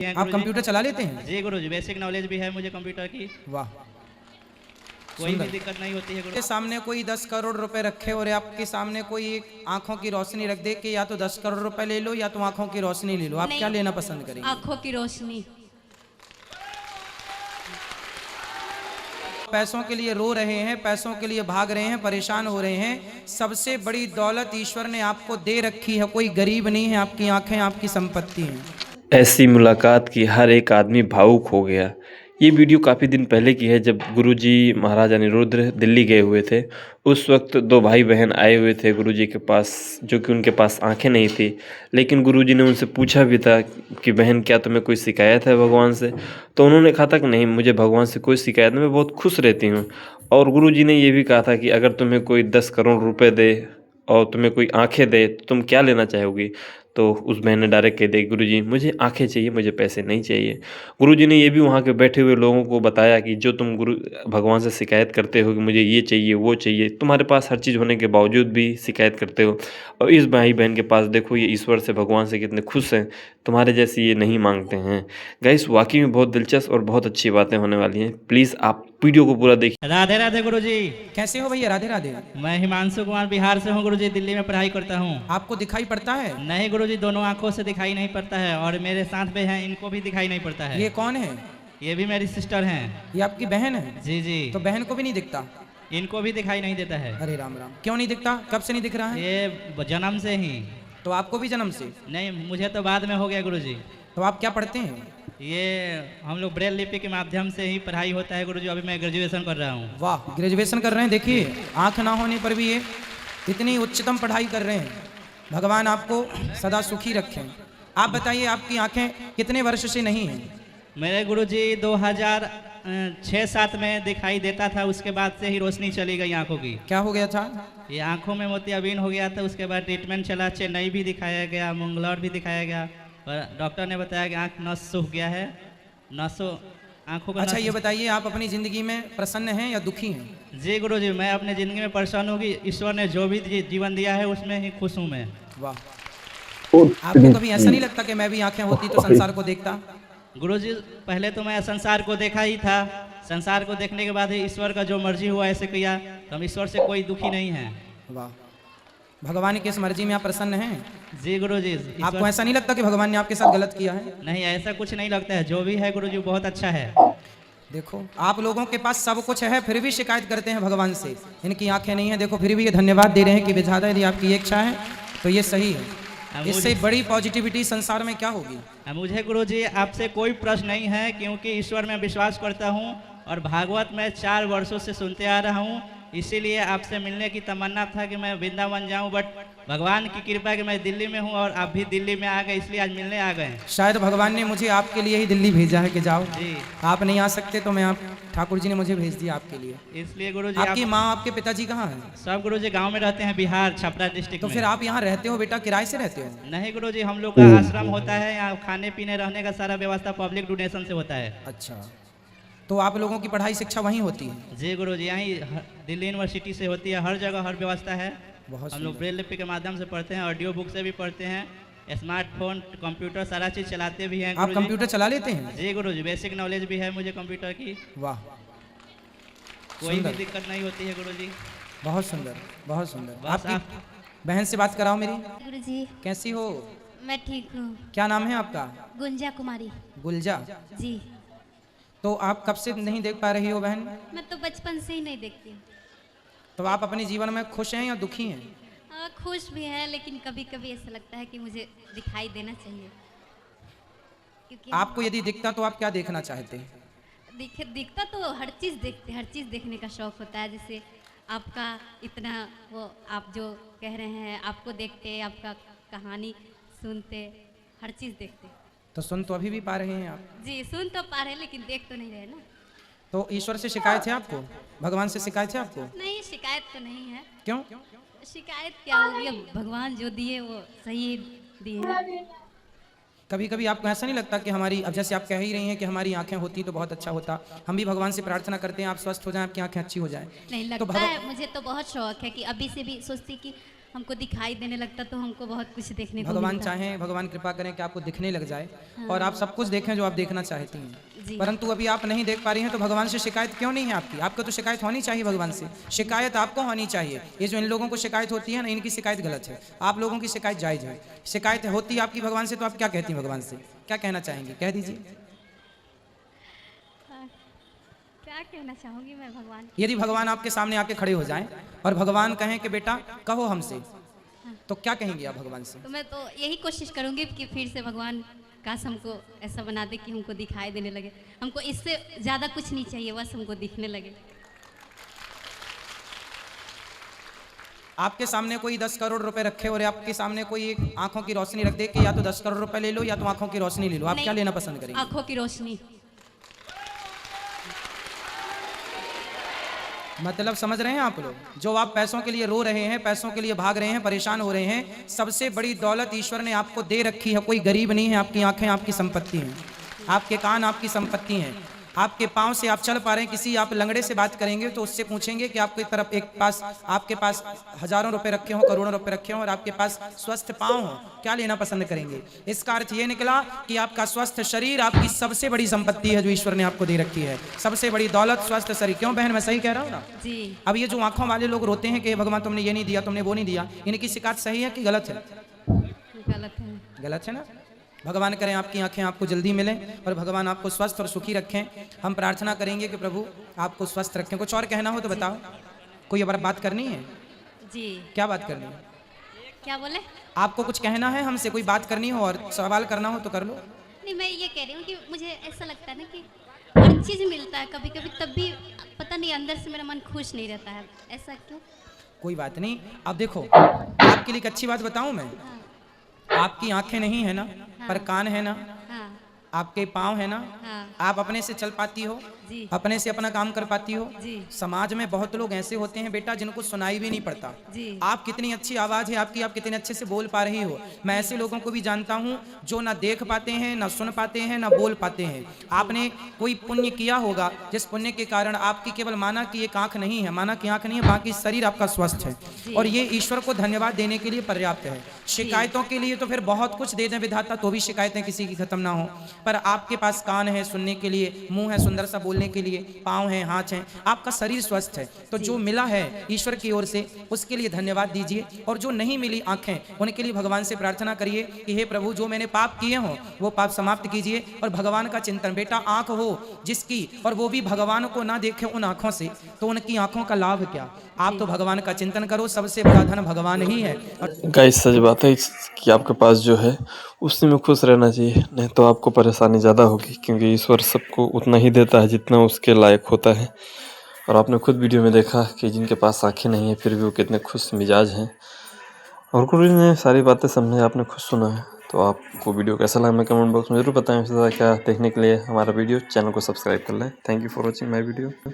आप कंप्यूटर चला लेते हैं? जी गुरुजी, बेसिक नॉलेज भी है मुझे कंप्यूटर की। वाह, कोई भी दिक्कत नहीं होती है के गुरु। सामने कोई 10 करोड़ रुपए रखे और आपके सामने कोई एक आंखों की रोशनी रख दे कि या तो 10 करोड़ रुपए ले लो या तो आंखों की रोशनी ले लो, आप क्या लेना पसंद करेंगे? आंखों की रोशनी। पैसों के लिए रो रहे हैं, पैसों के लिए भाग रहे हैं, परेशान हो रहे हैं, सबसे बड़ी दौलत ईश्वर ने आपको दे रखी है, कोई गरीब नहीं है, आपकी आंखें आपकी संपत्ति हैं। ऐसी मुलाकात की हर एक आदमी भावुक हो गया। ये वीडियो काफ़ी दिन पहले की है, जब गुरुजी महाराज अनिरुद्ध दिल्ली गए हुए थे। उस वक्त दो भाई बहन आए हुए थे गुरुजी के पास, जो कि उनके पास आंखें नहीं थी, लेकिन गुरुजी ने उनसे पूछा भी था कि बहन क्या तुम्हें कोई शिकायत है भगवान से? तो उन्होंने कहा था कि नहीं, मुझे भगवान से कोई शिकायत नहीं, मैं बहुत खुश रहती हूँ। और गुरुजी ने ये भी कहा था कि अगर तुम्हें कोई 10 करोड़ रुपए दे और तुम्हें कोई आंखें दे तो तुम क्या लेना चाहोगी? तो उस बहन ने डायरेक्ट कह दिया, गुरुजी मुझे आंखें चाहिए, मुझे पैसे नहीं चाहिए। गुरुजी ने ये भी वहाँ के बैठे हुए लोगों को बताया कि जो तुम गुरु भगवान से शिकायत करते हो कि मुझे ये चाहिए वो चाहिए, तुम्हारे पास हर चीज़ होने के बावजूद भी शिकायत करते हो, और इस भाई बहन के पास देखो, ये ईश्वर से भगवान से कितने खुश हैं, तुम्हारे जैसे ये नहीं मांगते हैं। गाइस, वाकई में बहुत दिलचस्प और बहुत अच्छी बातें होने वाली हैं। प्लीज़ आप वीडियो को पूरा देखिए। राधे राधे गुरुजी। कैसे हो भैया? राधे राधे। मैं हिमांशु कुमार बिहार से हूँ गुरुजी, दिल्ली में पढ़ाई करता हूँ। आपको दिखाई पड़ता है? नहीं गुरुजी, दोनों आंखों से दिखाई नहीं पड़ता है, और मेरे साथ में हैं इनको भी दिखाई नहीं पड़ता है। ये कौन है? ये भी मेरी सिस्टर हैं। ये आपकी बहन है? जी जी। तो बहन को भी नहीं दिखता? इनको भी दिखाई नहीं देता है। अरे राम राम, क्यों नहीं दिखता? कब से नहीं दिख रहा है? ये जन्म से ही। तो आपको भी जन्म से? नहीं, मुझे तो बाद में हो गया गुरुजी। तो आप क्या पढ़ते हैं? ये हम लोग ब्रेल लिपि के माध्यम से ही पढ़ाई होता है गुरुजी। अभी मैं ग्रेजुएशन कर रहा हूँ। वाह, ग्रेजुएशन कर रहे हैं। देखिए, आंख ना होने पर भी ये इतनी उच्चतम पढ़ाई कर रहे हैं। भगवान आपको सदा सुखी रखें। आप बताइए, आपकी आंखें कितने वर्ष से नहीं हैं? मेरे गुरुजी 2006-7 में दिखाई देता था, उसके बाद से ही रोशनी चली गई आंखों की। क्या हो गया था? ये आंखों में मोतियाबिंद हो गया था। उसके बाद ट्रीटमेंट चला, चेन्नई भी दिखाया गया, मंगलौर भी दिखाया गया, और डॉक्टर ने बताया कि आंख नस सूख गया है, नसों आंखों का। अच्छा, ये बताइए, आप अपनी जिंदगी में प्रसन्न हैं या दुखी हैं? जी गुरुजी, मैं अपने ज़िंदगी में परेशान हूँ कि ईश्वर ने जो भी जीवन दिया है उसमें ही खुश हूँ मैं। वाह, आपको कभी ऐसा नहीं लगता कि मैं भी आंखें होती तो संसार को देखता? गुरुजी, पहले तो मैं संसार को देखा ही था, संसार को देखने के बाद ही ईश्वर का जो मर्जी हुआ ऐसे किया, तो हम ईश्वर से कोई दुखी नहीं है। वाह, भगवान की इस मर्जी में आप प्रसन्न हैं? जी गुरुजी। आपको ऐसा नहीं लगता कि भगवान ने आपके साथ गलत किया है? नहीं, ऐसा कुछ नहीं लगता है, जो भी है गुरुजी बहुत अच्छा है। देखो, आप लोगों के पास सब कुछ है, फिर भी शिकायत करते हैं भगवान से, इनकी आंखें नहीं है। देखो, फिर भी ये धन्यवाद दे रहे हैं कि विधाता यदि आपकी इच्छा है तो ये सही है। इससे बड़ी पॉजिटिविटी संसार में क्या होगी? मुझे गुरुजी आपसे कोई प्रश्न नहीं है, क्योंकि ईश्वर में विश्वास करता हूँ और भागवत में 4 वर्षों से सुनते आ रहा हूँ। इसीलिए आपसे मिलने की तमन्ना था कि मैं वृंदावन जाऊं, बट भगवान की कृपा कि मैं दिल्ली में हूं और आप भी दिल्ली में आ गए, इसलिए आज मिलने आ गए। शायद भगवान ने मुझे आपके लिए ही दिल्ली भेजा है कि जाओ। जी। आप नहीं आ सकते तो मैं ठाकुर जी ने मुझे भेज दिया आपके लिए। इसलिए गुरुजी। आपकी माँ, आपके पिताजी कहाँ हैं? सब गुरुजी गांव में रहते हैं, बिहार छपरा डिस्ट्रिक्ट तो में। फिर आप यहाँ रहते हो बेटा, किराए से रहते हो? नहीं गुरुजी, हम लोग का आश्रम होता है यहाँ, खाने पीने रहने का सारा व्यवस्था पब्लिक डोनेशन से होता है। अच्छा, तो आप लोगों की पढ़ाई शिक्षा वहीं होती है? जी गुरुजी, यहीं दिल्ली यूनिवर्सिटी से होती है, हर जगह हर व्यवस्था है। बहुत हम लोग ब्रेल लिपि के माध्यम से पढ़ते हैं, ऑडियो बुक से भी पढ़ते हैं, स्मार्टफोन कंप्यूटर सारा चीज़ चलाते भी हैं। आप कंप्यूटर चला लेते हैं? जी गुरुजी, बेसिक नॉलेज भी है मुझे कंप्यूटर की। वाह, कोई भी दिक्कत नहीं होती है गुरुजी। बहुत सुंदर, बहुत सुंदर। बस आपकी बहन से बात कराओ मेरी। गुरुजी, कैसी हो? मैं ठीक हूँ। क्या नाम है आपका? गुंजा कुमारी। गुलजा। जी। तो आप कब से नहीं देख पा रही हो बहन? मैं तो बचपन से ही नहीं देखती। तो आप अपने जीवन में खुश हैं या दुखी हैं? खुश भी है, लेकिन कभी कभी ऐसा लगता है कि मुझे दिखाई देना चाहिए, क्योंकि आपको यदि दिखता तो आप क्या देखना चाहते हैं? दिखता तो हर चीज़ देखते, हर चीज़ देखने का शौक होता है। जैसे आपका इतना वो, आप जो कह रहे हैं, आपको देखते, आपका कहानी सुनते, हर चीज़ देखते। तो सुन तो अभी भी पा रहे हैं आप? जी, सुन तो पा रहे, लेकिन देख तो नहीं रहे ना। तो ईश्वर से शिकायत है आपको? भगवान से शिकायत है आपको? नहीं, शिकायत तो नहीं है। क्यों? शिकायत क्या होगी, अब भगवान जो दिए वो सही दिए हैं। कभी कभी आपको ऐसा नहीं लगता कि हमारी, अब जैसे आप कह ही रही हैं कि हमारी आंखें होती तो बहुत अच्छा होता, हम भी भगवान से प्रार्थना करते हैं आप स्वस्थ हो जाएं, आपकी आंखें अच्छी हो जाएं। नहीं लगता है, मुझे तो बहुत शौक है कि अभी से भी सोचती कि हमको दिखाई देने लगता तो हमको बहुत कुछ देखने को भगवान मिलता। चाहें, भगवान कृपा करें कि आपको दिखने लग जाए और आप सब कुछ देखें जो आप देखना चाहती हैं। जी। परंतु अभी आप नहीं देख पा रही हैं तो भगवान से शिकायत क्यों नहीं है आपकी? आपको तो शिकायत होनी चाहिए भगवान से। शिकायत आपको होनी चाहिए। ये जो इन लोगों को शिकायत होती है ना, इनकी शिकायत गलत है। आप लोगों की शिकायत जायज़ है। शिकायत होती है आपकी भगवान से तो आप क्या कहती हैं भगवान से? क्या कहना चाहेंगी? कह दीजिए। क्या कहना चाहूँगी मैं भगवान? यदि भगवान आपके सामने आके खड़े हो जाएं और भगवान कहें कि बेटा कहो हमसे, तो क्या कहेंगी आप भगवान से? तो मैं तो यही कोशिश करूँगी कि फिर से भगवान काश हमको ऐसा बना दे कि हमको दिखाई देने लगे। हमको इससे ज़्यादा कुछ नहीं चाहिए, बस हमको दिखने लगे। आपके सामने कोई 10 करोड़ रुपए रखे और आपके सामने कोई एक आंखों की रोशनी रख दे कि या तो 10 करोड़ रुपए ले लो या तो आंखों की रोशनी ले लो, आप क्या नहीं, लेना पसंद करेंगे? आँखों की रोशनी। मतलब समझ रहे हैं आप लोग? जो आप पैसों के लिए रो रहे हैं, पैसों के लिए भाग रहे हैं, परेशान हो रहे हैं, सबसे बड़ी दौलत ईश्वर ने आपको दे रखी है। कोई गरीब नहीं है। आपकी आंखें आपकी संपत्ति हैं, आपके कान आपकी संपत्ति हैं, आपके पाँव से आप चल पा रहे हैं। किसी आप लंगड़े से बात करेंगे तो उससे पूछेंगे कि आपकी तरफ आपके पास हजारों रुपए रखे हों, करोड़ों रुपए रखे हों और आपके पास स्वस्थ पाँव हों, क्या लेना पसंद करेंगे? इसका अर्थ ये निकला कि आपका स्वस्थ शरीर आपकी सबसे बड़ी संपत्ति है जो ईश्वर ने आपको दे रखी है। सबसे बड़ी दौलत स्वस्थ शरीर। क्यों बहन, मैं सही कह रहा हूँ ना? जी। अब ये जो आंखों वाले लोग रोते हैं कि भगवान तुमने ये नहीं दिया, तुमने वो नहीं दिया, इनकी शिकायत सही है कि गलत है? गलत है। गलत है ना? भगवान करें आपकी आंखें आपको जल्दी मिलें और भगवान आपको स्वस्थ और सुखी रखें। हम प्रार्थना करेंगे कि प्रभु आपको स्वस्थ रखें। कुछ और कहना हो तो बताओ। कोई और बात करनी है? जी। क्या बात करनी है? क्या बोले? आपको कुछ कहना है हमसे? कोई बात करनी हो और सवाल करना हो तो कर लो। नहीं, मैं ये कह रही हूँ कि मुझे ऐसा लगता है ना कि हर चीज़ मिलता है कभी कभी, तब भी पता नहीं अंदर से मेरा मन खुश नहीं रहता है। ऐसा क्यों? कोई बात नहीं। अब देखो, आपके लिए एक अच्छी बात बताऊं मैं। आपकी आंखें नहीं है ना, पर कान है ना, हाँ। आपके पाँव है ना, हाँ। आप अपने से चल पाती हो, जी। अपने से अपना काम कर पाती हो। जी। समाज में बहुत लोग ऐसे होते हैं बेटा जिनको सुनाई भी नहीं पड़ता। जी। आप कितनी अच्छी आवाज़ है आपकी, आप कितने अच्छे से बोल पा रही हो। मैं ऐसे लोगों को भी जानता हूँ जो ना देख पाते हैं, ना सुन पाते हैं, ना बोल पाते हैं। आपने कोई पुण्य किया होगा जिस पुण्य के कारण आपकी केवल माना कि एक आँख नहीं है, माना कि आँख नहीं है, बाकी शरीर आपका स्वस्थ है और ये ईश्वर को धन्यवाद देने के लिए पर्याप्त है। शिकायतों के लिए तो फिर बहुत कुछ दे दें विधाता तो भी शिकायतें किसी की खत्म ना हो, पर आपके पास कान है सुनने के लिए, मुंह है सुंदर सा बोलने के लिए, पाँव हैं, हाथ हैं, आपका शरीर स्वस्थ है। तो जो मिला है ईश्वर की ओर से उसके लिए धन्यवाद दीजिए और जो नहीं मिली आंखें उनके लिए भगवान से प्रार्थना करिए कि हे प्रभु जो मैंने पाप किए हों वो पाप समाप्त कीजिए और भगवान का चिंतन। बेटा आंख हो जिसकी और वो भी भगवान को ना देखे उन आंखों से, तो उनकी आंखों का लाभ क्या? आप तो भगवान का चिंतन करो, सबसे बड़ा धन भगवान ही है। और गाइस सच बात है कि आपके पास जो है उसी में खुश रहना चाहिए, नहीं तो आपको परेशानी ज़्यादा होगी, क्योंकि ईश्वर सबको उतना ही देता है जितना उसके लायक होता है। और आपने खुद वीडियो में देखा कि जिनके पास आंखें नहीं है फिर भी वो कितने खुश मिजाज हैं और गुरु जी ने सारी बातें समझे, आपने खुद सुना है। तो आपको वीडियो कैसा लगा मैं कमेंट बॉक्स में ज़रूर बताएं। इससे ज़्यादा क्या देखने के लिए हमारा वीडियो चैनल को सब्सक्राइब कर लें। Thank you for watching my video.